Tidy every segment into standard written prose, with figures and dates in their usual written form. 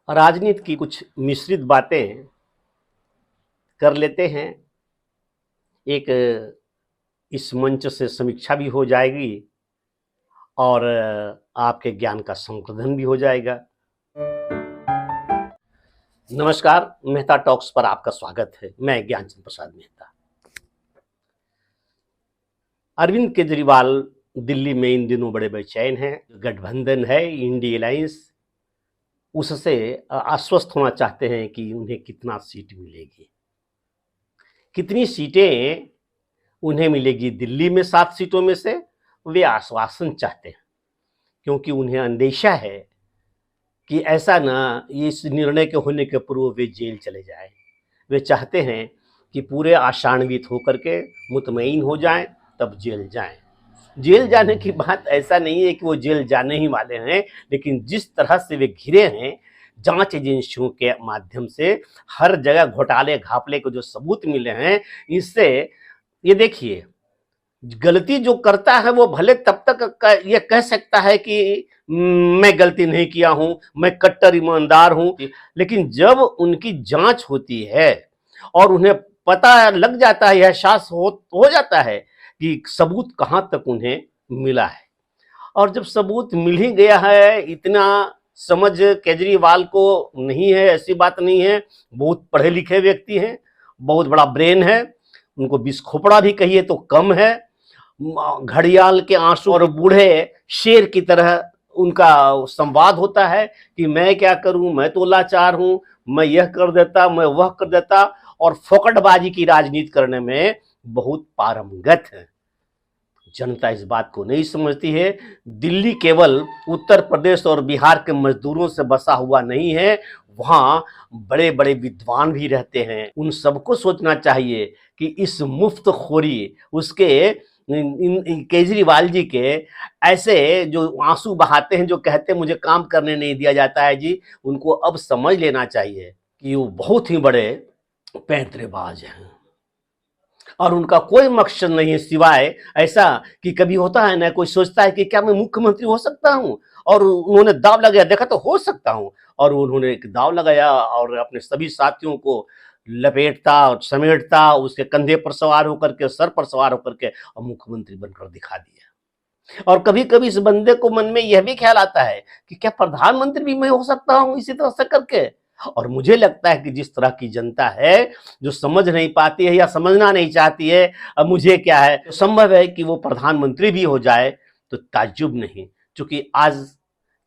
राजनीति की कुछ मिश्रित बातें कर लेते हैं। एक इस मंच से समीक्षा भी हो जाएगी और आपके ज्ञान का संवर्धन भी हो जाएगा। नमस्कार, मेहता टॉक्स पर आपका स्वागत है। मैं ज्ञानचंद प्रसाद मेहता। अरविंद केजरीवाल दिल्ली में इन दिनों बड़े बेचैन हैं। गठबंधन है इंडी अलायंस, उससे आश्वस्त होना चाहते हैं कि उन्हें कितना सीट मिलेगी, कितनी सीटें उन्हें मिलेगी। दिल्ली में 7 सीटों में से वे आश्वासन चाहते हैं, क्योंकि उन्हें अंदेशा है कि ऐसा ना इस निर्णय के होने के पूर्व वे जेल चले जाएं। वे चाहते हैं कि पूरे आशान्वित होकर के मुतमईन हो जाएं, तब जेल जाएं। जेल जाने की बात ऐसा नहीं है कि वो जेल जाने ही वाले हैं, लेकिन जिस तरह से वे घिरे हैं जांच एजेंसियों के माध्यम से, हर जगह घोटाले घापले के जो सबूत मिले हैं, इससे ये देखिए, गलती जो करता है वो भले तब तक ये कह सकता है कि मैं गलती नहीं किया हूं, मैं कट्टर ईमानदार हूं, लेकिन जब उनकी जांच होती है और उन्हें पता लग जाता है, एहसास हो जाता है कि सबूत कहां तक उन्हें मिला है, और जब सबूत मिल ही गया है, इतना समझ केजरीवाल को नहीं है, ऐसी बात नहीं है। बहुत पढ़े लिखे व्यक्ति हैं, बहुत बड़ा ब्रेन है, उनको 20 खोपड़ा भी कहिए तो कम है। घड़ियाल के आंसू और बूढ़े शेर की तरह उनका संवाद होता है कि मैं क्या करूं, मैं तो लाचार हूं, मैं यह कर देता, मैं वह कर देता, और फोकटबाजी की राजनीति करने में बहुत पारंगत है। जनता इस बात को नहीं समझती है। दिल्ली केवल उत्तर प्रदेश और बिहार के मजदूरों से बसा हुआ नहीं है, वहाँ बड़े बड़े विद्वान भी रहते हैं। उन सबको सोचना चाहिए कि इस मुफ्तखोरी, उसके केजरीवाल जी के ऐसे जो आंसू बहाते हैं, जो कहते हैं मुझे काम करने नहीं दिया जाता है जी, उनको अब समझ लेना चाहिए कि वो बहुत ही बड़े पैंतरेबाज हैं और उनका कोई मकसद नहीं है सिवाय ऐसा कि कभी होता है ना, कोई सोचता है कि क्या मैं मुख्यमंत्री हो सकता हूं, और उन्होंने दाव लगाया, देखा तो हो सकता हूं, और उन्होंने एक दाव लगाया और अपने सभी साथियों को लपेटता और समेटता, उसके कंधे पर सवार होकर के, सर पर सवार होकर के, और मुख्यमंत्री बनकर दिखा दिया। और कभी कभी इस बंदे को मन में यह भी ख्याल आता है कि क्या प्रधानमंत्री भी मैं हो सकता हूं इसी तरह से करके। और मुझे लगता है कि जिस तरह की जनता है जो समझ नहीं पाती है या समझना नहीं चाहती है, अब मुझे क्या है, तो संभव है कि वो प्रधानमंत्री भी हो जाए तो ताज्जुब नहीं, क्योंकि आज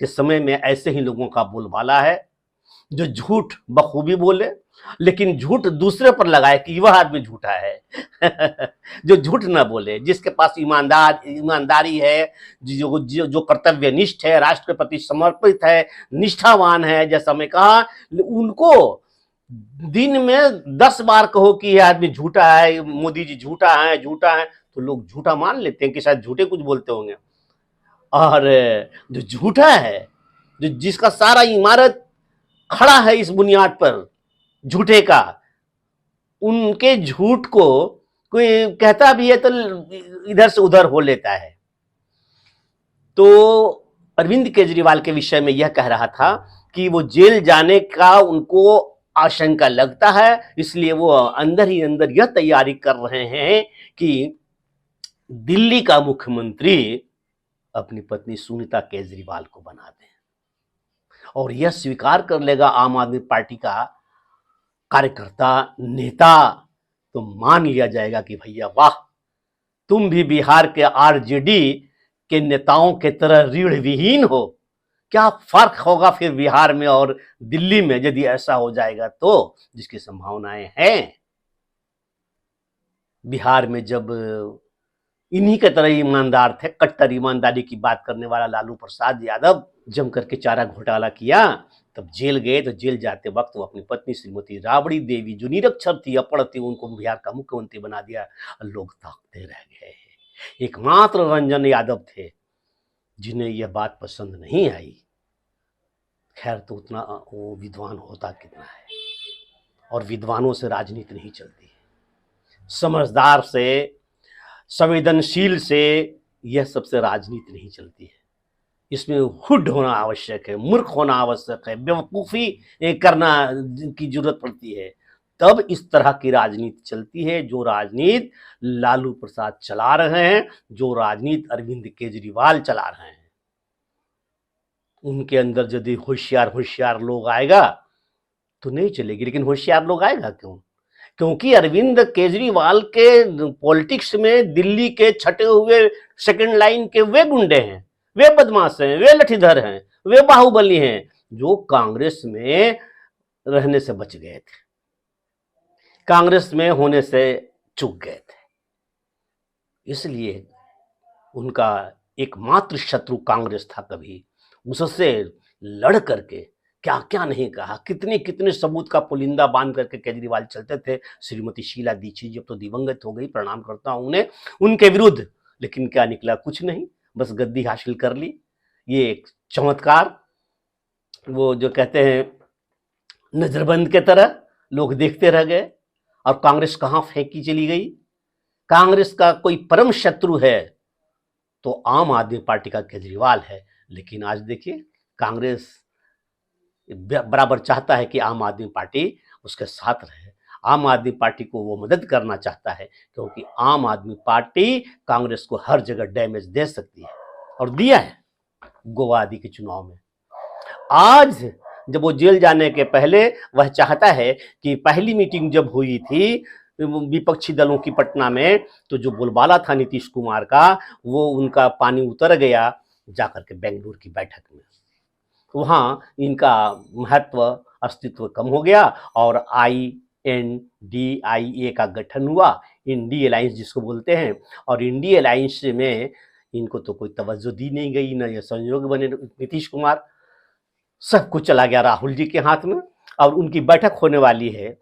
के समय में ऐसे ही लोगों का बोलबाला है जो झूठ बखूबी बोले, लेकिन झूठ दूसरे पर लगाए कि वह आदमी झूठा है। जो झूठ ना बोले, जिसके पास ईमानदारी है, जो कर्तव्यनिष्ठ है, राष्ट्र के प्रति समर्पित है, निष्ठावान है, जैसा मैं कहा, उनको दिन में 10 बार कहो कि यह आदमी झूठा है, मोदी जी झूठा है, झूठा है, तो लोग झूठा मान लेते हैं कि शायद झूठे कुछ बोलते होंगे। और जो झूठा है, जो जिसका सारा इमारत खड़ा है इस बुनियाद पर झूठे का, उनके झूठ को कोई कहता भी है तो इधर से उधर हो लेता है। तो अरविंद केजरीवाल के विषय में यह कह रहा था कि वो जेल जाने का उनको आशंका लगता है, इसलिए वो अंदर ही अंदर यह तैयारी कर रहे हैं कि दिल्ली का मुख्यमंत्री अपनी पत्नी सुनीता केजरीवाल को बना दें, और यह स्वीकार कर लेगा आम आदमी पार्टी का कार्यकर्ता, नेता, तो मान लिया जाएगा कि भैया वाह, तुम भी बिहार के आरजेडी के नेताओं के तरह रीढ़ विहीन हो। क्या फर्क होगा फिर बिहार में और दिल्ली में यदि ऐसा हो जाएगा तो, जिसकी संभावनाएं हैं। बिहार में जब इन्हीं के तरह ईमानदार थे, कट्टर ईमानदारी की बात करने वाला लालू प्रसाद यादव जम करके चारा घोटाला किया, तब जेल गए, तो जेल जाते वक्त वो अपनी पत्नी श्रीमती राबड़ी देवी, जो निरक्षर थी, अपढ़ थी, उनको बिहार का मुख्यमंत्री बना दिया। लोग ताकते रह गए। एकमात्र रंजन यादव थे जिन्हें यह बात पसंद नहीं आई। खैर, तो उतना वो विद्वान होता कितना है, और विद्वानों से राजनीति नहीं चलती है। समझदार से, संवेदनशील से यह सबसे राजनीति नहीं चलती है। इसमें हुड होना आवश्यक है, मूर्ख होना आवश्यक है, बेवकूफ़ी करना की जरूरत पड़ती है। तब इस तरह की राजनीति चलती है, जो राजनीति लालू प्रसाद चला रहे हैं, जो राजनीति अरविंद केजरीवाल चला रहे हैं। उनके अंदर यदि होशियार लोग आएगा तो नहीं चलेगी, लेकिन होशियार लोग आएगा क्यों? क्योंकि अरविंद केजरीवाल के पॉलिटिक्स में दिल्ली के छटे हुए सेकंड लाइन के वे गुंडे हैं, वे बदमाश हैं, वे लठीधर हैं, वे बाहुबली हैं, जो कांग्रेस में रहने से बच गए थे, कांग्रेस में होने से चूक गए थे। इसलिए उनका एकमात्र शत्रु कांग्रेस था। कभी उससे लड़ करके क्या क्या नहीं कहा, कितने कितने सबूत का पुलिंदा बांध करके केजरीवाल चलते थे। श्रीमती शीला दीक्षित जी अब तो दिवंगत हो गई, प्रणाम करता हूं उन्हें, उनके विरुद्ध, लेकिन क्या निकला? कुछ नहीं, बस गद्दी हासिल कर ली। ये एक चमत्कार, वो जो कहते हैं नजरबंद के तरह लोग देखते रह गए। और कांग्रेस कहां फेंकी चली गई? कांग्रेस का कोई परम शत्रु है तो आम आदमी पार्टी का केजरीवाल है। लेकिन आज देखिए, कांग्रेस बराबर चाहता है कि आम आदमी पार्टी उसके साथ रहे, आम आदमी पार्टी को वो मदद करना चाहता है, क्योंकि आम आदमी पार्टी कांग्रेस को हर जगह डैमेज दे सकती है, और दिया है गोवा आदि के चुनाव में। आज जब वो जेल जाने के पहले वह चाहता है कि पहली मीटिंग जब हुई थी विपक्षी दलों की पटना में, तो जो बोलबाला था नीतीश कुमार का, वो उनका पानी उतर गया जाकर के बेंगलुरु की बैठक में। वहाँ इनका महत्व, अस्तित्व कम हो गया और INDIA का गठन हुआ, इंडी अलायंस जिसको बोलते हैं। और इंडी अलायंस में इनको तो कोई तवज्जो दी नहीं गई, न ये संयोग बने नीतीश कुमार, सब कुछ चला गया राहुल जी के हाथ में। और उनकी बैठक होने वाली है,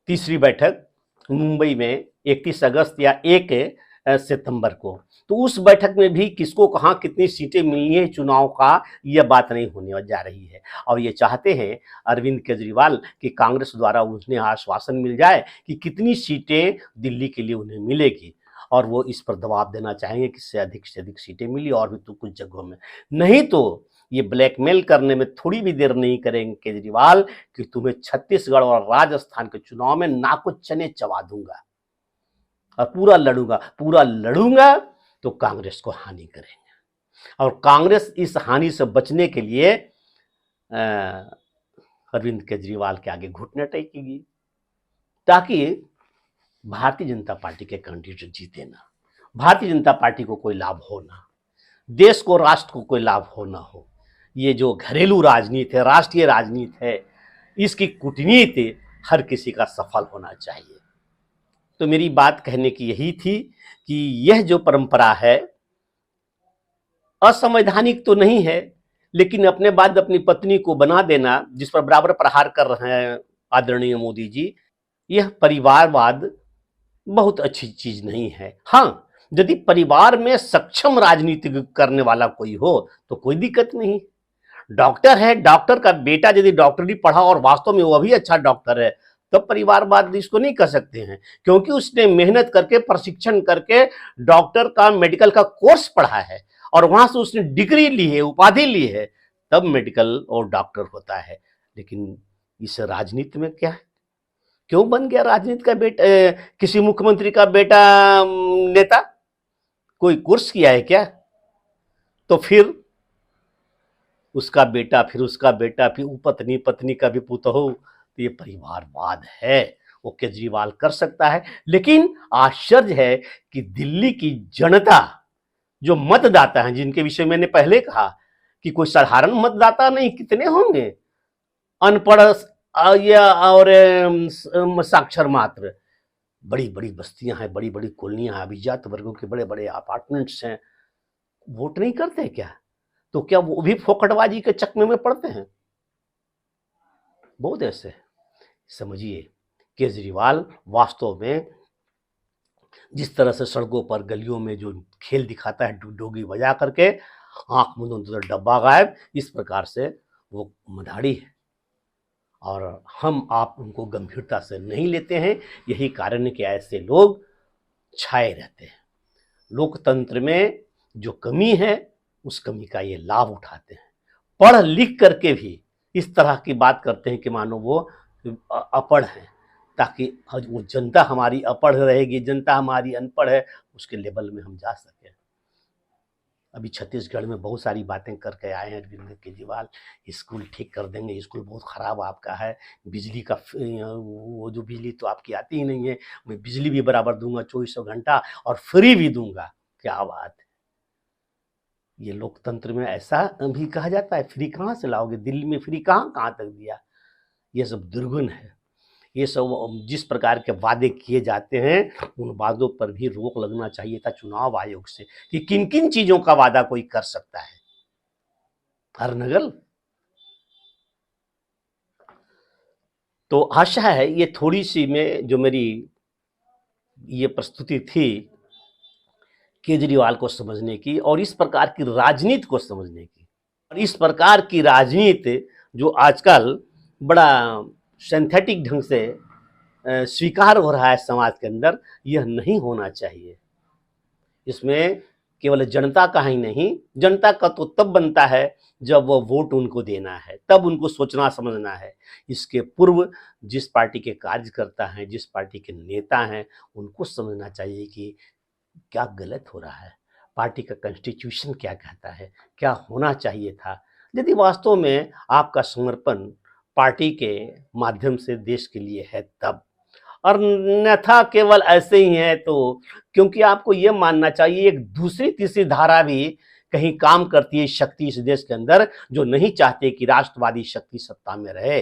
तीसरी बैठक मुंबई में 31 अगस्त या 1 सितंबर को। तो उस बैठक में भी किसको कहाँ कितनी सीटें मिलनी है चुनाव का, यह बात नहीं होने जा रही है। और ये चाहते हैं अरविंद केजरीवाल कि कांग्रेस द्वारा उन्हें आश्वासन मिल जाए कि कितनी सीटें दिल्ली के लिए उन्हें मिलेगी, और वो इस पर दबाव देना चाहेंगे कि से अधिक सीटें मिली, और भी तो कुछ जगहों में। नहीं तो ये ब्लैकमेल करने में थोड़ी भी देर नहीं करेंगे केजरीवाल कि तुम्हें छत्तीसगढ़ और राजस्थान के चुनाव में नाको चने चबा दूंगा और पूरा लड़ूंगा तो कांग्रेस को हानि करेंगे। और कांग्रेस इस हानि से बचने के लिए अरविंद केजरीवाल के आगे घुटने टेकेगी, ताकि भारतीय जनता पार्टी के कैंडिडेट जीते ना, भारतीय जनता पार्टी को कोई लाभ हो ना, देश को, राष्ट्र को कोई लाभ हो ना हो। ये जो घरेलू राजनीति है, राष्ट्रीय राजनीति है, इसकी कूटनीति हर किसी का सफल होना चाहिए। तो मेरी बात कहने की यही थी कि यह जो परंपरा है असंवैधानिक तो नहीं है, लेकिन अपने बाद अपनी पत्नी को बना देना, जिस पर बराबर प्रहार कर रहे हैं आदरणीय मोदी जी, यह परिवारवाद बहुत अच्छी चीज नहीं है। हाँ, यदि परिवार में सक्षम राजनीति करने वाला कोई हो तो कोई दिक्कत नहीं। डॉक्टर है, डॉक्टर का बेटा यदि डॉक्टरी पढ़ा और वास्तव में वो भी अच्छा डॉक्टर है, तब परिवारवाद इसको नहीं कर सकते हैं, क्योंकि उसने मेहनत करके, प्रशिक्षण करके डॉक्टर का, मेडिकल का कोर्स पढ़ा है और वहां से उसने डिग्री ली है, उपाधि ली है, तब मेडिकल और डॉक्टर होता है। लेकिन इस राजनीति में क्या है? क्यों बन गया राजनीति का बेटा, किसी मुख्यमंत्री का बेटा नेता? कोई कोर्स किया है क्या? तो फिर उसका बेटा, फिर उसका बेटा, फिर पत्नी, पत्नी का भी पुतहु, तो ये परिवारवाद है। वो केजरीवाल कर सकता है, लेकिन आश्चर्य है कि दिल्ली की जनता, जो मतदाता हैं, जिनके विषय मैंने पहले कहा कि कोई साधारण मतदाता नहीं, कितने होंगे अनपढ़ और साक्षर मात्र, बड़ी बड़ी बस्तियां हैं, बड़ी बड़ी कॉलोनियां हैं, अभिजात वर्गों के बड़े बड़े अपार्टमेंट्स हैं, वोट नहीं करते क्या? तो क्या वो भी फोकटबाजी के चक्कर में पड़ते हैं? बहुत ऐसे। समझिए, केजरीवाल वास्तव में जिस तरह से सड़कों पर, गलियों में जो खेल दिखाता है डोगी बजा करके, आंख मुंह तो डब्बा गायब, इस प्रकार से वो मधाड़ी है, और हम आप उनको गंभीरता से नहीं लेते हैं। यही कारण है कि ऐसे लोग छाए रहते हैं। लोकतंत्र में जो कमी है उस कमी का ये लाभ उठाते हैं। पढ़ लिख करके भी इस तरह की बात करते हैं कि मानो वो अपढ़ हैं, ताकि वो जनता हमारी अपढ़ रहेगी, जनता हमारी अनपढ़ है, उसके लेवल में हम जा सकें। अभी छत्तीसगढ़ में बहुत सारी बातें करके आए हैं अरविंद केजरीवाल, स्कूल ठीक कर देंगे, स्कूल बहुत ख़राब आपका है, बिजली का वो जो बिजली तो आपकी आती ही नहीं है, मैं बिजली भी बराबर दूंगा 2400 घंटा और फ्री भी दूंगा। क्या बात है, ये लोकतंत्र में ऐसा भी कहा जाता है? फ्री कहाँ से लाओगे, दिल्ली में फ्री कहाँ कहाँ तक दिया? ये सब दुर्गुण है। ये सब जिस प्रकार के वादे किए जाते हैं, उन वादों पर भी रोक लगना चाहिए था चुनाव आयोग से कि किन किन चीजों का वादा कोई कर सकता है। हर नगल तो आशा है ये थोड़ी सी में जो मेरी ये प्रस्तुति थी केजरीवाल को समझने की और इस प्रकार की राजनीति को समझने की, और इस प्रकार की राजनीति जो आजकल बड़ा सिंथेटिक ढंग से स्वीकार हो रहा है समाज के अंदर, यह नहीं होना चाहिए। इसमें केवल जनता का ही नहीं, जनता का तो तब बनता है जब वो वोट उनको देना है, तब उनको सोचना समझना है। इसके पूर्व जिस पार्टी के कार्यकर्ता हैं, जिस पार्टी के नेता हैं, उनको समझना चाहिए कि क्या गलत हो रहा है, पार्टी का कॉन्स्टिट्यूशन क्या कहता है, क्या होना चाहिए था। यदि वास्तव में आपका समर्पण पार्टी के माध्यम से देश के लिए है तब, और अन्यथा केवल ऐसे ही है तो, क्योंकि आपको यह मानना चाहिए एक दूसरी तीसरी धारा भी कहीं काम करती है शक्ति इस देश के अंदर, जो नहीं चाहते कि राष्ट्रवादी शक्ति सत्ता में रहे,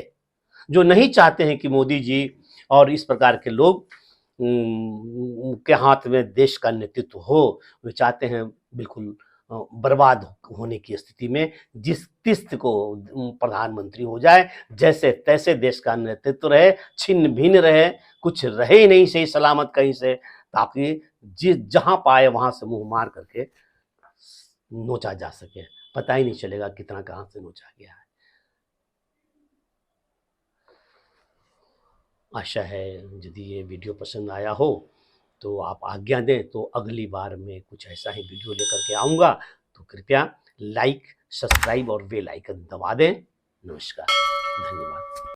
जो नहीं चाहते हैं कि मोदी जी और इस प्रकार के लोग के हाथ में देश का नेतृत्व हो। वे चाहते हैं बिल्कुल बर्बाद होने की स्थिति में जिस किस्त को प्रधानमंत्री हो जाए, जैसे तैसे देश का नेतृत्व रहे, छिन्न भिन्न रहे, कुछ रहे ही नहीं सही सलामत कहीं से, ताकि जिस जहां पाए वहां से मुंह मार करके नोचा जा सके, पता ही नहीं चलेगा कितना कहां से नोचा गया है। आशा है यदि ये वीडियो पसंद आया हो तो आप आज्ञा दें, तो अगली बार मैं कुछ ऐसा ही वीडियो लेकर के आऊँगा। तो कृपया लाइक, सब्सक्राइब और बेल आइकन दबा दें। नमस्कार, धन्यवाद।